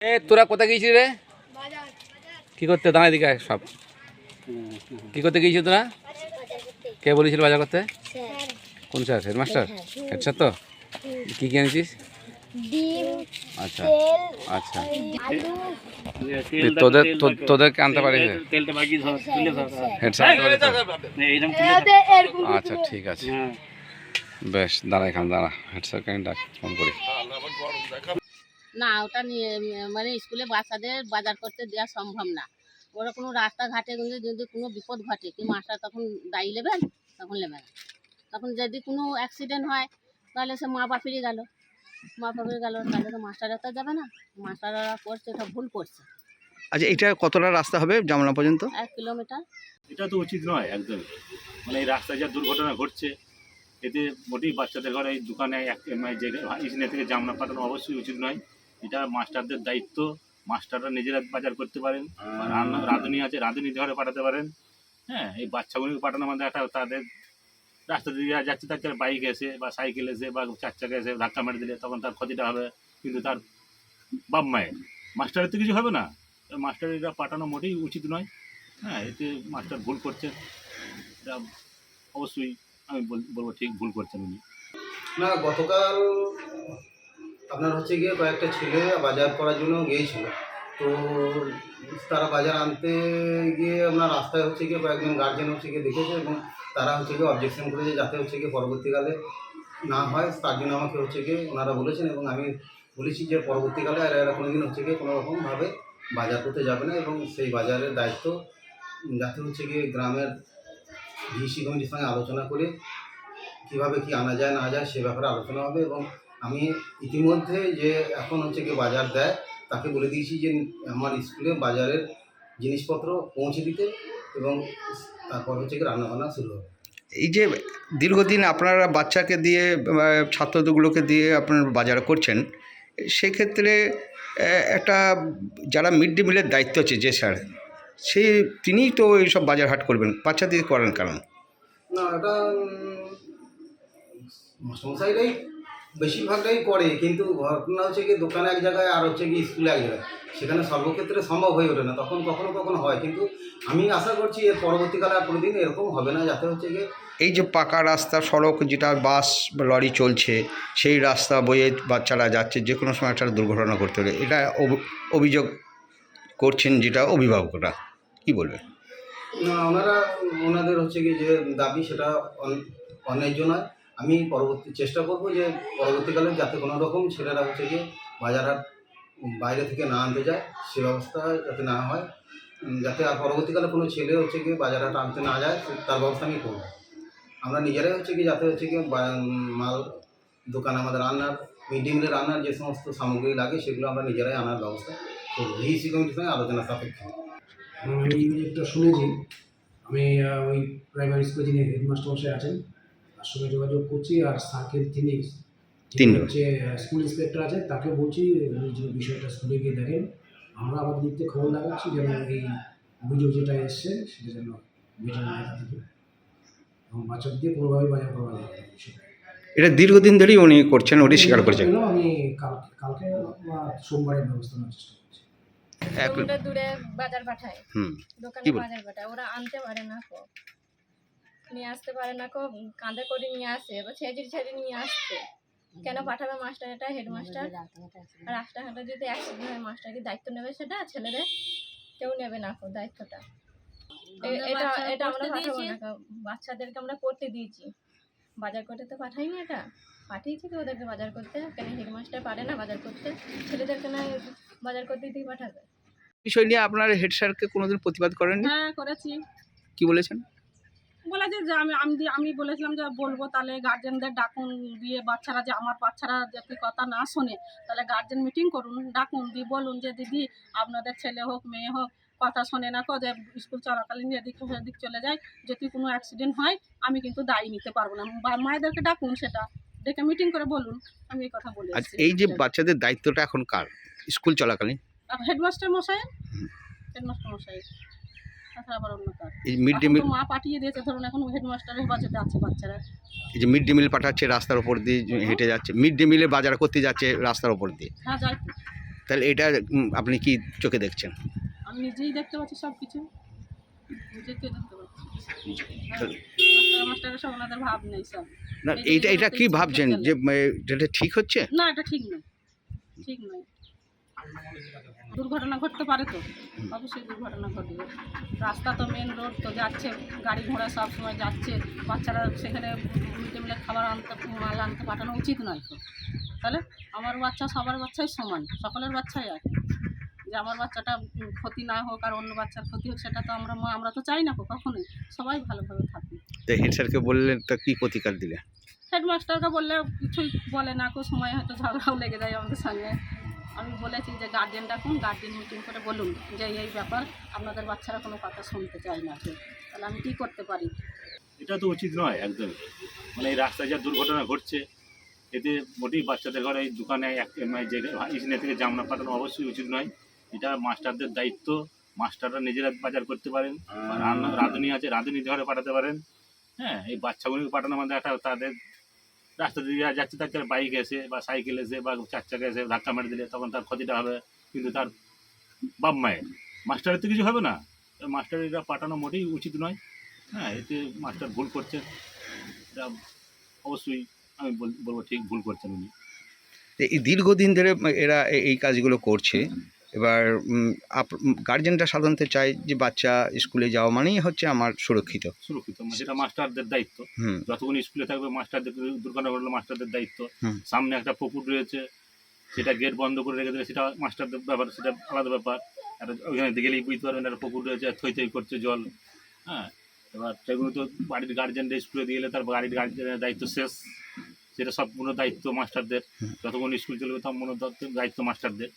তোরা কোথায় গিয়েছিস রে? কি করতে? দাঁড়া এদিকে সব। কি করতে গিয়েছিস তোরা? কে বলেছিল বাজার করতে? কোন স্যার? হেডমাস্টার? হেড স্যার তো? কি কি এনেছিস? আচ্ছা আচ্ছা, তোদেরকে আনতে পারি? হেড স্যার আচ্ছা ঠিক আছে, বেশ দাঁড়া এখানে দাঁড়া, হেড স্যারকে আমি ফোন করি। না ওটা নিয়ে মানে স্কুলে বাচ্চাদের বাজার করতে দেওয়া সম্ভব না। ওরা কোনো রাস্তাঘাটে যদি কোনো বিপদ ঘটে কি মাস্টার তখন দায়ী নেবেন? তখন নেবে না। তখন যদি কোনো অ্যাক্সিডেন্ট হয় তাহলে সে মা বাপিরই গেল, তাহলে তো মাস্টাররা তো যাবে না। মাস্টাররা করছে, এটা ভুল করছে। আচ্ছা, এটা কতটা রাস্তা হবে জামলা পর্যন্ত? 1 কিলোমিটার। এটা তো উচিত নয় একদম। মানে এই রাস্তায় যা দুর্ঘটনা ঘটছে, এতে মোটেই বাচ্চাদের ঘরে এই দোকানে ইসনে থেকে জামনা পাঠানো অবশ্যই উচিত নয়। এটা মাস্টারদের দায়িত্ব। মাস্টাররা নিজেরা বাজার করতে পারেন, রাঁধুনি আছে রাঁধুনি ঘরে পাঠাতে পারেন। হ্যাঁ, এই বাচ্চাগুলোকে পাঠানো মানে একটা তাদের রাস্তা দিয়ে যাচ্ছে, তার বাইক এসে বা সাইকেল এসে বা 4 চাকা এসে ধাক্কা মেরে দিলে তখন তার ক্ষতিটা হবে, কিন্তু তার বাপ মায়ের, মাস্টারের তো কিছু হবে না। মাস্টারেরা পাঠানো মোটেই উচিত নয়। হ্যাঁ, এতে মাস্টার ভুল করছেন, এটা অবশ্যই আমি বলবো ঠিক ভুল করছেন উনি। না, গতকাল আপনার হচ্ছে গিয়ে কয়েকটা ছেলে বাজার করার জন্য গিয়েছিল। তো তারা বাজার আনতে গিয়ে আপনার রাস্তায় হচ্ছে গিয়ে কয়েকজন গার্জেন হচ্ছে গিয়ে দেখেছে এবং তারা হচ্ছে গিয়ে অবজেকশন করেছে যাতে হচ্ছে গিয়ে পরবর্তীকালে না হয়, তার জন্য আমাকে হচ্ছে গিয়ে ওনারা বলেছেন এবং আমি বলেছি যে পরবর্তীকালে এরা কোনোদিন হচ্ছে গিয়ে কোনোরকমভাবে বাজার করতে যাবে না এবং সেই বাজারের দায়িত্ব যাতে হচ্ছে গিয়ে গ্রামের ভিসি কমিটির সঙ্গে আলোচনা করে কীভাবে কি আনা যায় না যায় সে ব্যাপারে আলোচনা হবে। এবং আমি ইতিমধ্যে যে এখন হচ্ছে কি বাজার দেয় তাকে বলে দিয়েছি যে আমার স্কুলে বাজারের জিনিসপত্র পৌঁছে দিতে এবং তারপর হচ্ছে কি রান্নাবান্না শুরু হবে। এই যে দীর্ঘদিন আপনারা বাচ্চাকে দিয়ে ছাত্রগুলোকে দিয়ে আপনারা বাজার করছেন, সেক্ষেত্রে একটা যারা মিড ডে মিলের দায়িত্ব আছে যে স্যার, তিনিই তো এইসব বাজার হাট করবেন, বাচ্চাদের করেন কারণ? না, এটা মাস্টারমশাইরাই বেশিরভাগটাই করে, কিন্তু ঘটনা হচ্ছে কি দোকানে এক জায়গায় আর হচ্ছে কি স্কুলে এক জায়গায়, সেখানে সর্বক্ষেত্রে সম্ভব হয়ে ওঠে না। তখন কখনো কখনো হয়, কিন্তু আমি আশা করছি এর পরবর্তীকালে আর কোনোদিন এরকম হবে না, যাতে হচ্ছে গিয়ে এই যে পাকা রাস্তা সড়ক যেটা বাস লরি চলছে, সেই রাস্তা বয়ে বাচ্চারা যাচ্ছে, যে কোনো সময় একটা দুর্ঘটনা ঘটতে পারে, এটা অভিযোগ করছেন যেটা অভিভাবকরা, কি বলবেন? না, ওনাদের হচ্ছে কি যে দাবি সেটা অন্যায্য নয়। আমি চেষ্টা করব যে পরবর্তীকালে যাতে কোনো রকম ছেলেরা হচ্ছে গিয়ে বাজার হাট বাইরে থেকে না আনতে যায়, সে ব্যবস্থা যাতে না হয়, যাতে আর পরবর্তীকালে কোনো ছেলে হচ্ছে গিয়ে বাজার হাট আনতে না যায় তার ব্যবস্থা আমি করব। আমরা নিজেরাই হচ্ছে কি যাতে হচ্ছে গিয়ে মাল দোকান আমাদের রান্নার মিড ডে মিলের রান্নার যে সমস্ত সামগ্রী লাগে সেগুলো আমরা নিজেরাই আনার ব্যবস্থা করব, ভিসি কমিটির সঙ্গে আলোচনা সাপেক্ষে। আমি একটা শুনেছি, আমি ওই প্রাইমারি স্কুলে যিনি হেডমাস্টার মশাই আছেন তার সঙ্গে যোগাযোগ করছি, আর স্যারকে তিনি হচ্ছে স্কুল ইন্সপেক্টর আছে তাকে বলছি যে বিষয়টা স্কুলে গিয়ে দেখেন। আমরা আমাদের দিক থেকে খবর লাগাচ্ছি যেন এই অভিযোগ যেটা এসছে সেটা যেন মেটানো না থাকে এবং বাচ্চাদের দিয়ে কোনোভাবে বাজার করা যায় বিষয়টা। এটা দীর্ঘদিন ধরেই উনি করছেন, ওটি স্বীকার করছেন। আমি কালকে বা সোমবারের ব্যবস্থা নেওয়ার চেষ্টা করছি। দূরে বাজার পাঠায়, দোকানে বাজার পাঠায়, ওরা আনতে পারে না, নিয়ে আসতে পারে না, কাঁধে করে নিয়ে আসে বা ছেড়ে নিয়ে আসছে। কেন পাঠাবে মাস্টার? এটা হেডমাস্টার। রাস্তাঘাটে যদি অ্যাক্সিডেন্ট হয় মাস্টার কি দায়িত্ব নেবে? সেটা ছেলেদের কেউ নেবে না দায়িত্বটা। এটা আমরা পাঠাবো না, বাচ্চাদেরকে আমরা করতে দিয়েছি, বাজার করতে তো পাঠাইনি, এটা পাঠিয়েছি তো ওদেরকে বাজার করতে। কেন হেডমাস্টার পারে না বাজার করতে? ছেলেদেরকে না বাজার করতে দিয়ে পাঠাবে। বিষয় নিয়ে আপনার হেড স্যারকে কোনোদিন প্রতিবাদ করেন? হ্যাঁ, করেছি। কি বলেছেন? বলেছে যে আমি বলেছিলাম যে বলবো তাহলে গার্জেনদের ডাকুন, দিয়ে বাচ্চারা যে আমার বাচ্চারা যদি কথা না শোনে তাহলে গার্জেন মিটিং করুন, ডাকুন, দিয়ে বলুন যে দিদি আপনাদের ছেলে হোক মেয়ে হোক কথা শোনে না, যে স্কুল চলাকালীন এদিক সেদিক চলে যায়, যদি কোনো অ্যাক্সিডেন্ট হয় আমি কিন্তু দায়ী নিতে পারবো না। মায়েদেরকে ডাকুন, সেটা ডেকে মিটিং করে বলুন। আমি এই কথা বলি। আচ্ছা, এই যে বাচ্চাদের দায়িত্বটা এখন কার স্কুল চলাকালীন? হেডমাস্টার মশাই, আবার অন্য কাজ। এই মিড ডে মিল মা পাঠিয়ে দিয়েছে, ধরুন এখন হেডমাস্টারের বাজেটে আছে বাচ্চারা। এই যে মিড ডে মিল পাঠাচ্ছে রাস্তার উপর দিয়ে হেঁটে যাচ্ছে, মিড ডে মিলে বাজার করতে যাচ্ছে রাস্তার উপর দিয়ে। হ্যাঁ, যাই। তাহলে এটা আপনি কি চোখে দেখছেন? আমি নিজেই দেখতে পাচ্ছি সব কিছু, নিজেকে দেখতে পাচ্ছি। মাস্টারের সব ওনাদের ভাব নেই সব। না, এই যে এটা কি ইচ্ছে ভাবছেন করতে যে এটা ঠিক হচ্ছে? না, এটা ঠিক নয়, ঠিক নয়। দুর্ঘটনা ঘটতে পারে তো, অবশ্যই দুর্ঘটনা ঘটবে। রাস্তা তো মেন রোড, তো যাচ্ছে গাড়ি ঘোড়া সব সময় যাচ্ছে, বাচ্চারা সেখানে মিড ডে মিলের খাবার আনতে মাল আনতে পাঠানো উচিত নয় তো। তাহলে আমার বাচ্চা সবার বাচ্চাই সমান, সকলের বাচ্চাই এক, যে আমার বাচ্চাটা ক্ষতি না হোক আর অন্য বাচ্চার ক্ষতি হোক সেটা তো আমরা তো চাই না কখনোই, সবাই ভালোভাবে থাকি। তো হেড স্যারকে বললেন, তো কি প্রতিকার দিলে? হেডমাস্টারকে বললে কিছুই বলে না, কোনো সময় হয়তো ঝগড়াও লেগে যায় আমাদের সঙ্গে। আমি বলেছি যে গার্জেন ডাকুন, গার্জেন মিটিং করে বলুন যে এই ব্যাপার, আপনাদের বাচ্চারা কোনো কথা শুনতে চায় না, তাহলে আমি কী করতে পারি? এটা তো উচিত নয় একদমই। মানে এই রাস্তায় যা দুর্ঘটনা ঘটছে, এতে মোটেই বাচ্চাদের ঘরে এই দোকানে যে ইসনে থেকে জামনা পাঠানো অবশ্যই উচিত নয়। এটা মাস্টারদের দায়িত্ব। মাস্টাররা নিজেরা বাজার করতে পারেন, রাঁধুনি আছে রাঁধুনি ঘরে পাঠাতে পারেন। হ্যাঁ, এই বাচ্চাগুলোকে পাঠানো মানে একটা তাদের রাস্তা দিয়ে যাচ্ছে, তার বাইক এসে বা সাইকেল এসে বা 4 চাকা এসে ধাক্কা মেরে দিলে তখন তার ক্ষতিটা হবে, কিন্তু তার বাপ মায়ের, মাস্টারের তো কিছু হবে না। মাস্টারেরা পাঠানো মোটেই উচিত নয়। হ্যাঁ, এতে মাস্টার ভুল করছেন, এটা অবশ্যই আমি বলবো ঠিক ভুল করছেন উনি। এই দীর্ঘদিন ধরে এরা এই কাজগুলো করছে। এবার গার্জেনরা সাধারণত চায় যে বাচ্চা স্কুলে যাওয়া মানেই হচ্ছে আমার সুরক্ষিত। সেটা মাস্টারদের দায়িত্ব। হুম। যতক্ষণ স্কুলে থাকবে মাস্টারদের, দুর্ঘটনা ঘটলে মাস্টারদের দায়িত্ব। হুম। সামনে একটা পুকুর রয়েছে, সেটা গেট বন্ধ করে রেখে দেবে, সেটা মাস্টারদের ব্যাপার, সেটা আলাদা ব্যাপার। আর ওইখানে গেলেই বুঝতে পারবেন একটা পুকুর রয়েছে, থই থই করছে জল। হ্যাঁ, এবার সেগুলো তো বাড়ির গার্জেনরা স্কুলে দিয়ে এলে তার বাড়ির গার্জেনের দায়িত্ব শেষ, সেটা সম্পূর্ণ দায়িত্ব মাস্টারদের। যতক্ষণ স্কুল চলবে তখন দায়িত্ব মাস্টারদের।